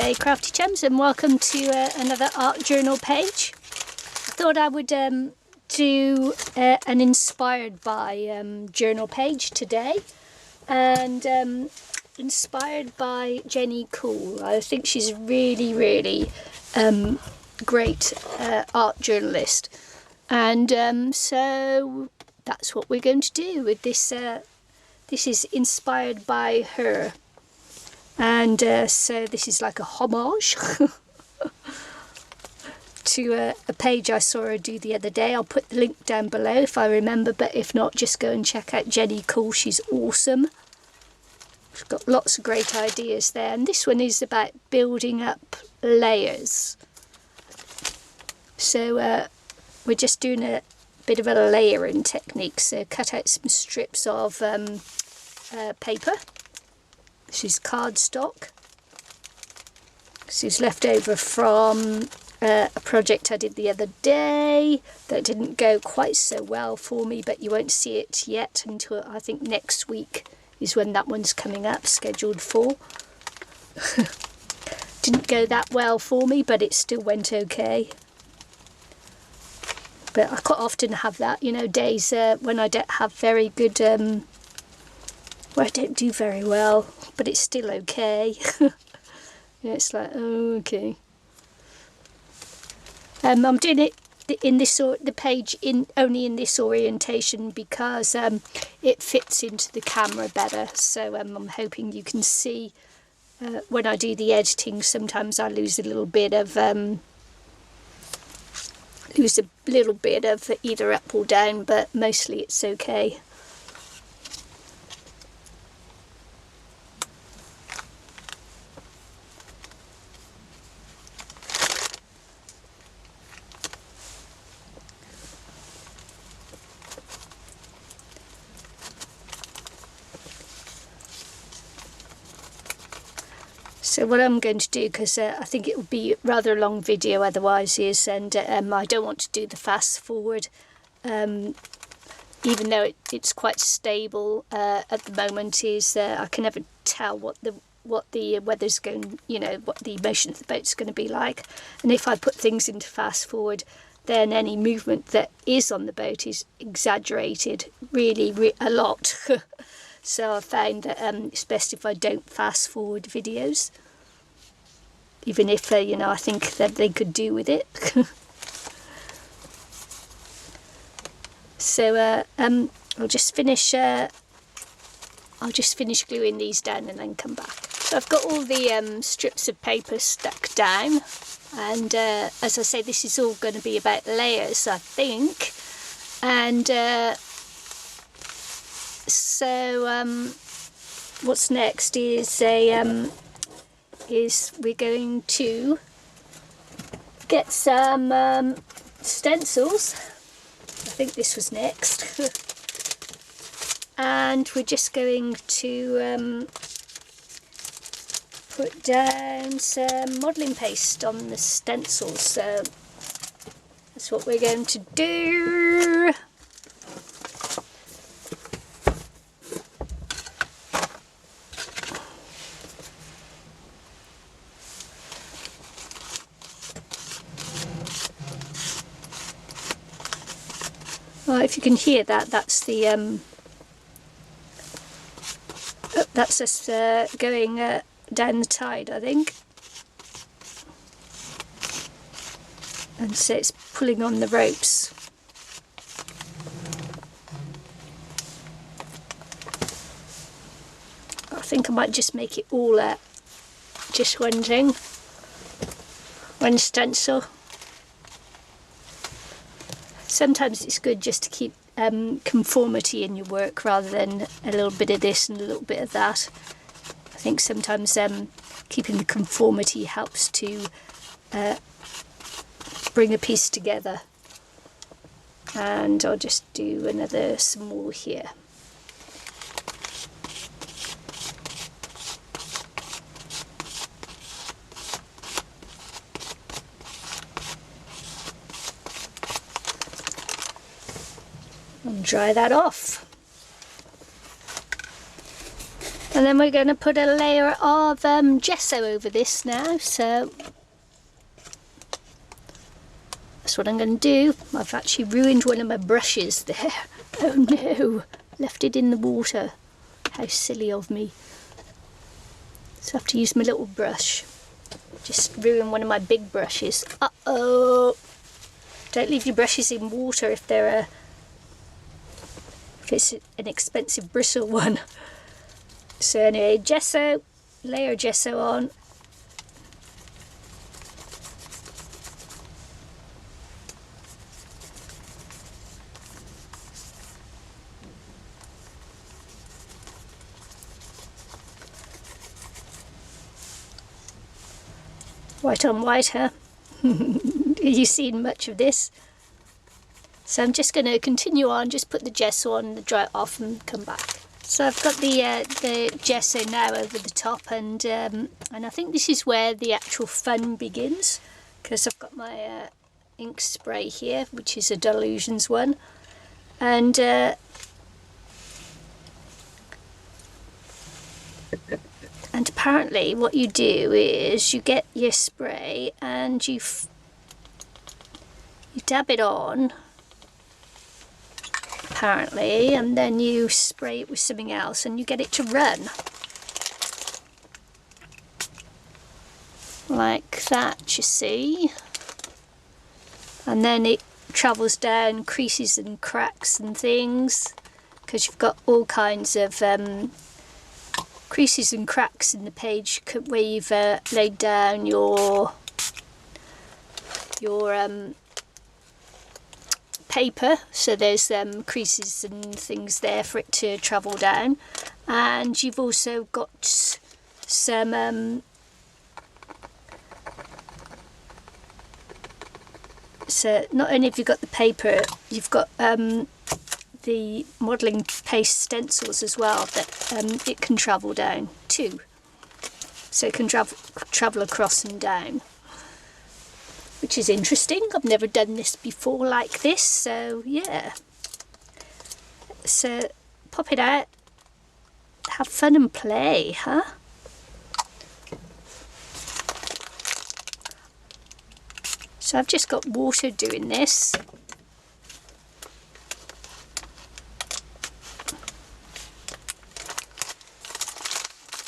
G'day Crafty Chums, and welcome to another art journal page. I thought I would do an inspired by journal page today, and inspired by Jenny Cool. I think she's a really great art journalist, and so that's what we're going to do with this. This is inspired by her. And so this is like a homage to a page I saw her do the other day. I'll put the link down below if I remember, but if not, just go and check out Jenny Cool. She's awesome. She's got lots of great ideas there. And this one is about building up layers. So we're just doing a bit of a layering technique. So cut out some strips of paper. This is cardstock. This is left over from a project I did the other day that didn't go quite so well for me, but you won't see it yet until I think next week is when that one's coming up, scheduled for. Didn't go that well for me, but it still went okay. But I quite often have that, you know, days when I don't have very good, where I don't do very well, but it's still okay. Yeah, it's like, oh, okay. I'm doing it in this the page only in this orientation because it fits into the camera better. So I'm hoping you can see when I do the editing. Sometimes I lose a little bit of either up or down, but mostly it's okay. So what I'm going to do, because I think it will be rather a long video otherwise, is, and I don't want to do the fast forward, even though it's quite stable at the moment, is I can never tell what the weather's going, you know, what the motion of the boat's going to be like. And if I put things into fast forward, then any movement that is on the boat is exaggerated really a lot. So I found that it's best if I don't fast forward videos, even if you know, I think that they could do with it. So I'll just finish gluing these down and then come back. So I've got all the strips of paper stuck down, and as I say, this is all going to be about layers, I think. And so what's next is we're going to get some stencils. I think this was next. And we're just going to put down some modelling paste on the stencils. So that's what we're going to do. Well, if you can hear that, that's the that's us going down the tide, I think. And so it's pulling on the ropes. I think I might just make it all just one thing, one stencil. Sometimes it's good just to keep conformity in your work rather than a little bit of this and a little bit of that. I think sometimes keeping the conformity helps to bring a piece together. And I'll just do some more here. And dry that off. And then we're going to put a layer of gesso over this now, so that's what I'm going to do. I've actually ruined one of my brushes there. Oh no, left it in the water. How silly of me. So I have to use my little brush. Just ruin one of my big brushes. Uh-oh! Don't leave your brushes in water if it's an expensive bristle one. So anyway, gesso, layer gesso on. White on white, huh? Have you seen much of this? So I'm just going to continue on, just put the gesso on, dry it off and come back. So I've got the gesso now over the top, and I think this is where the actual fun begins, because I've got my ink spray here, which is a Dylusions one, and apparently what you do is you get your spray and you dab it on, apparently, and then you spray it with something else and you get it to run like that, you see, and then it travels down creases and cracks and things, because you've got all kinds of creases and cracks in the page where you've laid down your paper, so there's creases and things there for it to travel down, and you've also got some so not only have you got the paper, you've got the modelling paste stencils as well that it can travel down too, so it can travel across and down, which is interesting. I've never done this before like this, so yeah. So pop it out, have fun and play, huh? So I've just got water doing this.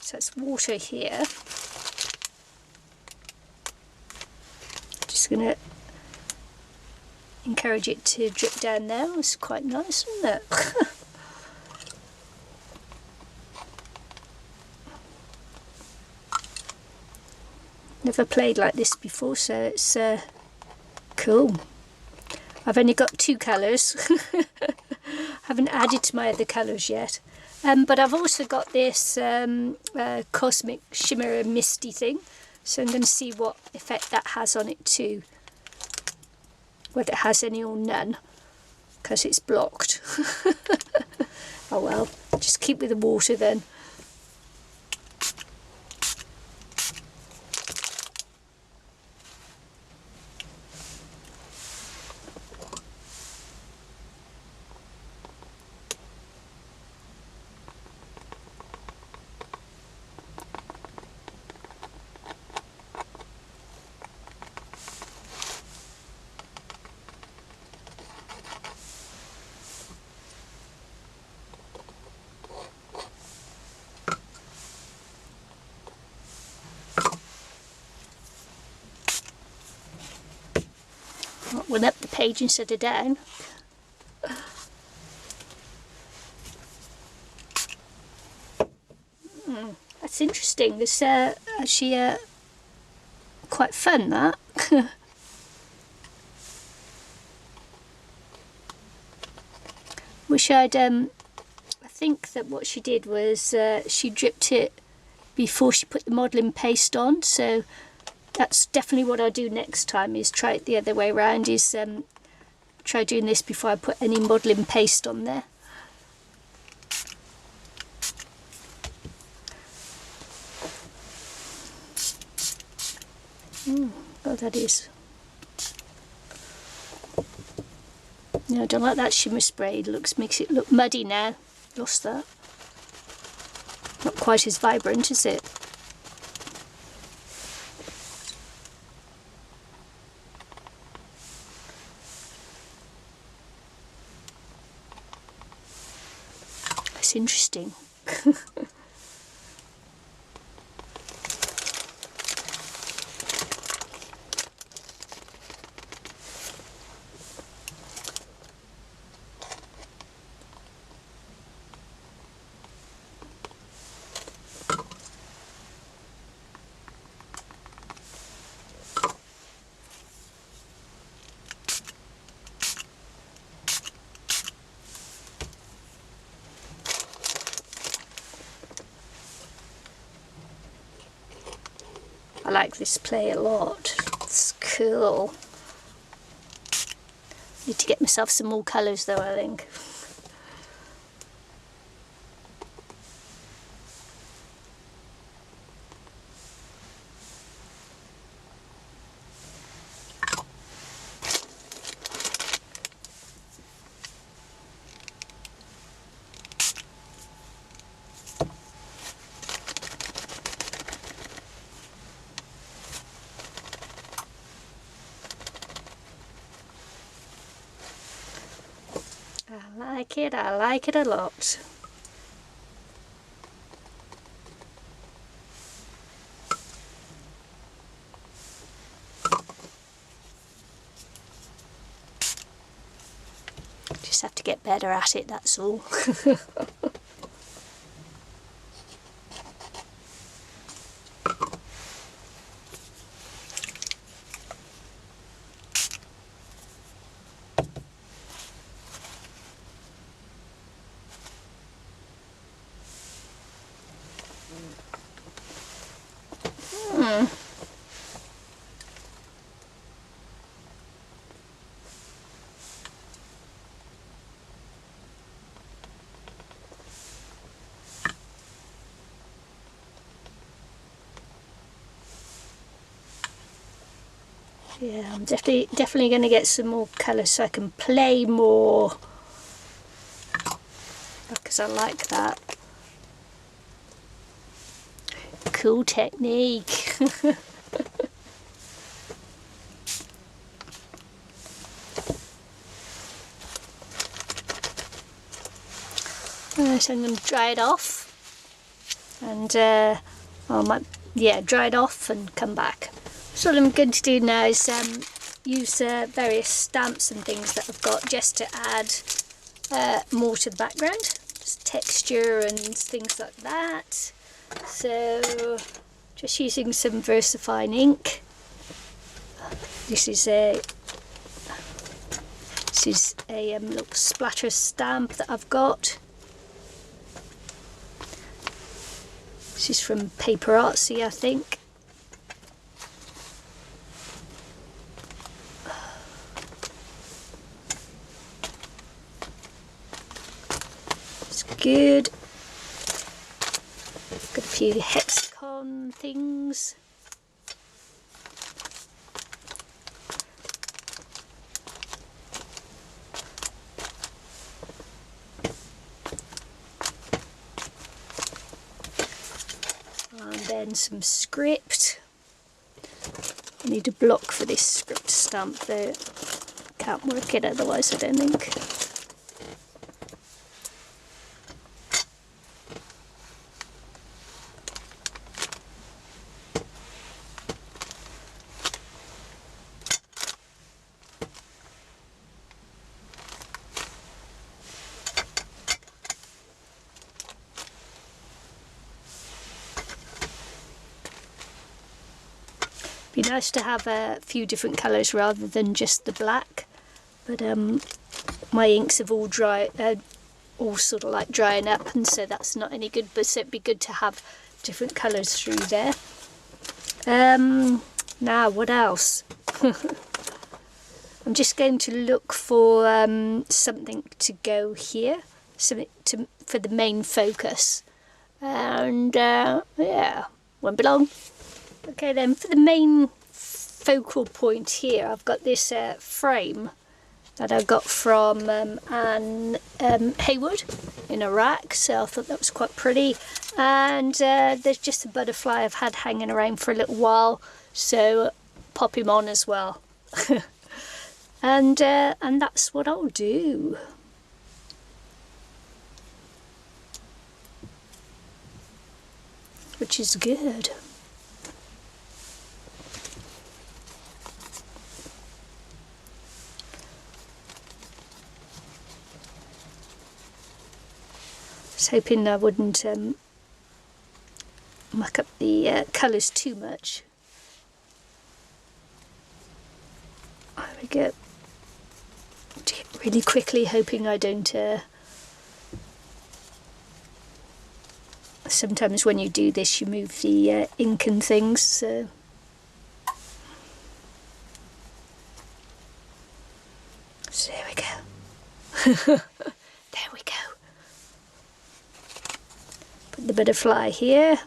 So it's water here. Just going to encourage it to drip down there. It's quite nice, isn't it? Never played like this before, so it's cool. I've only got 2 colours. Haven't added to my other colours yet. But I've also got this Cosmic Shimmer and Misty thing, so I'm going to see what effect that has on it too. Whether it has any or none, because it's blocked. Oh well, just keep with the water then. Went up the page instead of down. That's interesting. It's actually quite fun, that. Wish I'd I think that what she did was she dripped it before she put the modelling paste on, so that's definitely what I'll do next time, is try it the other way around, is try doing this before I put any modelling paste on there. Oh, that is. No, I don't like that shimmer spray. Makes it look muddy now. Lost that. Not quite as vibrant, is it? It's interesting. I like this play a lot. It's cool. Need to get myself some more colours though, I think. I like it a lot. Just have to get better at it, that's all. Yeah, I'm definitely going to get some more colour so I can play more, because I like that. Cool technique. So I'm going to dry it off, and I might, yeah, dry it off and come back. So what I'm going to do now is use various stamps and things that I've got just to add more to the background, just texture and things like that. So just using some VersaFine ink. This is a little splatter stamp that I've got. This is from Paper Artsy, I think. It's good. Got a few hexagon things. And then some script. I need a block for this script stamp though. Can't work it otherwise, I don't think. Be nice to have a few different colours rather than just the black, but my inks have all all sort of like drying up, and so that's not any good, but so it'd be good to have different colours through there. Now what else? I'm just going to look for something to go here, something for the main focus, and yeah, won't be long. Okay then, for the main focal point here, I've got this frame, that I got from Anne Haywood in Iraq, so I thought that was quite pretty. And there's just a butterfly I've had hanging around for a little while, so pop him on as well. And that's what I'll do. Which is good. I was hoping I wouldn't muck up the colours too much. There we go. Do it really quickly, hoping I don't... Sometimes when you do this you move the ink and things, so... So there we go. There we go. Put the butterfly here.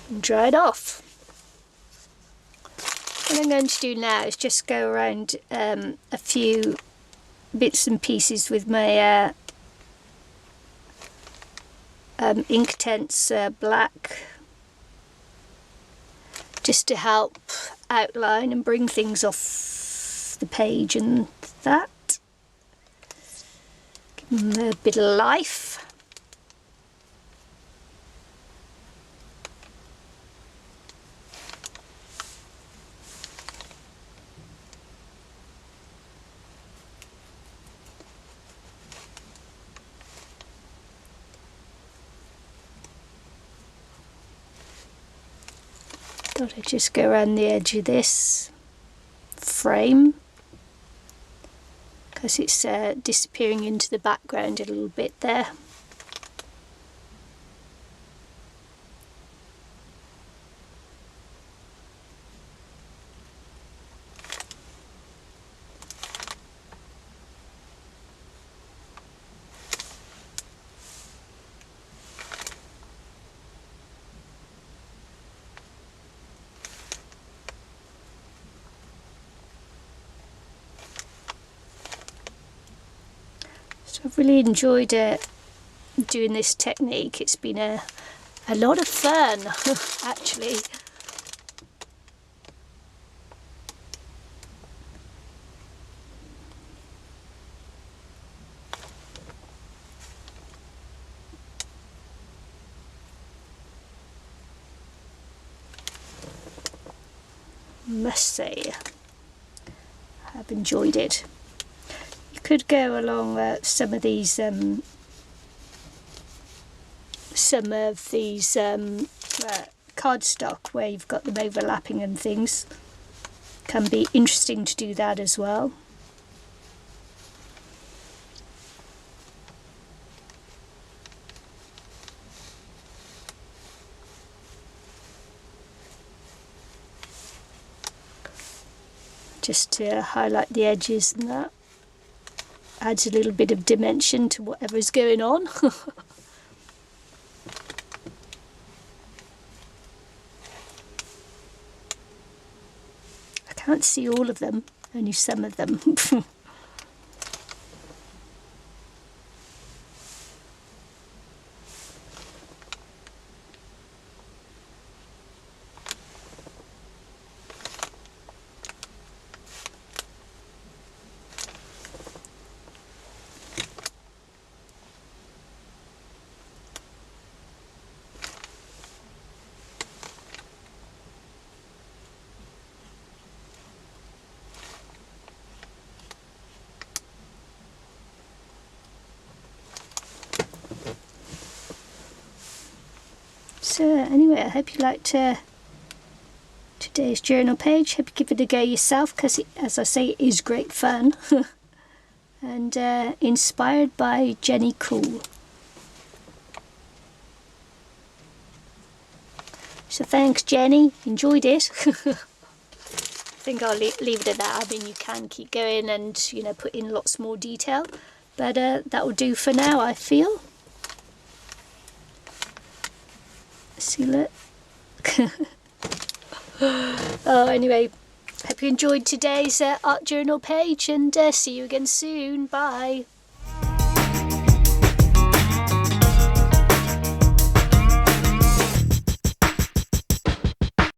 And dry it off. What I'm going to do now is just go around a few bits and pieces with my Inktense black, just to help outline and bring things off the page and that. Give them a bit of life. Thought I'd just go around the edge of this frame because it's disappearing into the background a little bit there. So I've really enjoyed doing this technique. It's been a lot of fun actually. Must say, I've enjoyed it. Could go along some of these cardstock where you've got them overlapping and things. Can be interesting to do that as well. Just to highlight the edges and that. Adds a little bit of dimension to whatever's going on. I can't see all of them, only some of them. So anyway, I hope you liked today's journal page. Hope you give it a go yourself because, as I say, it is great fun. and inspired by Jenny Cool. So thanks, Jenny, enjoyed it. I think I'll leave it at that. I mean, you can keep going and, you know, put in lots more detail, but that will do for now, I feel. See, look. Oh, anyway, hope you enjoyed today's art journal page, and see you again soon. Bye.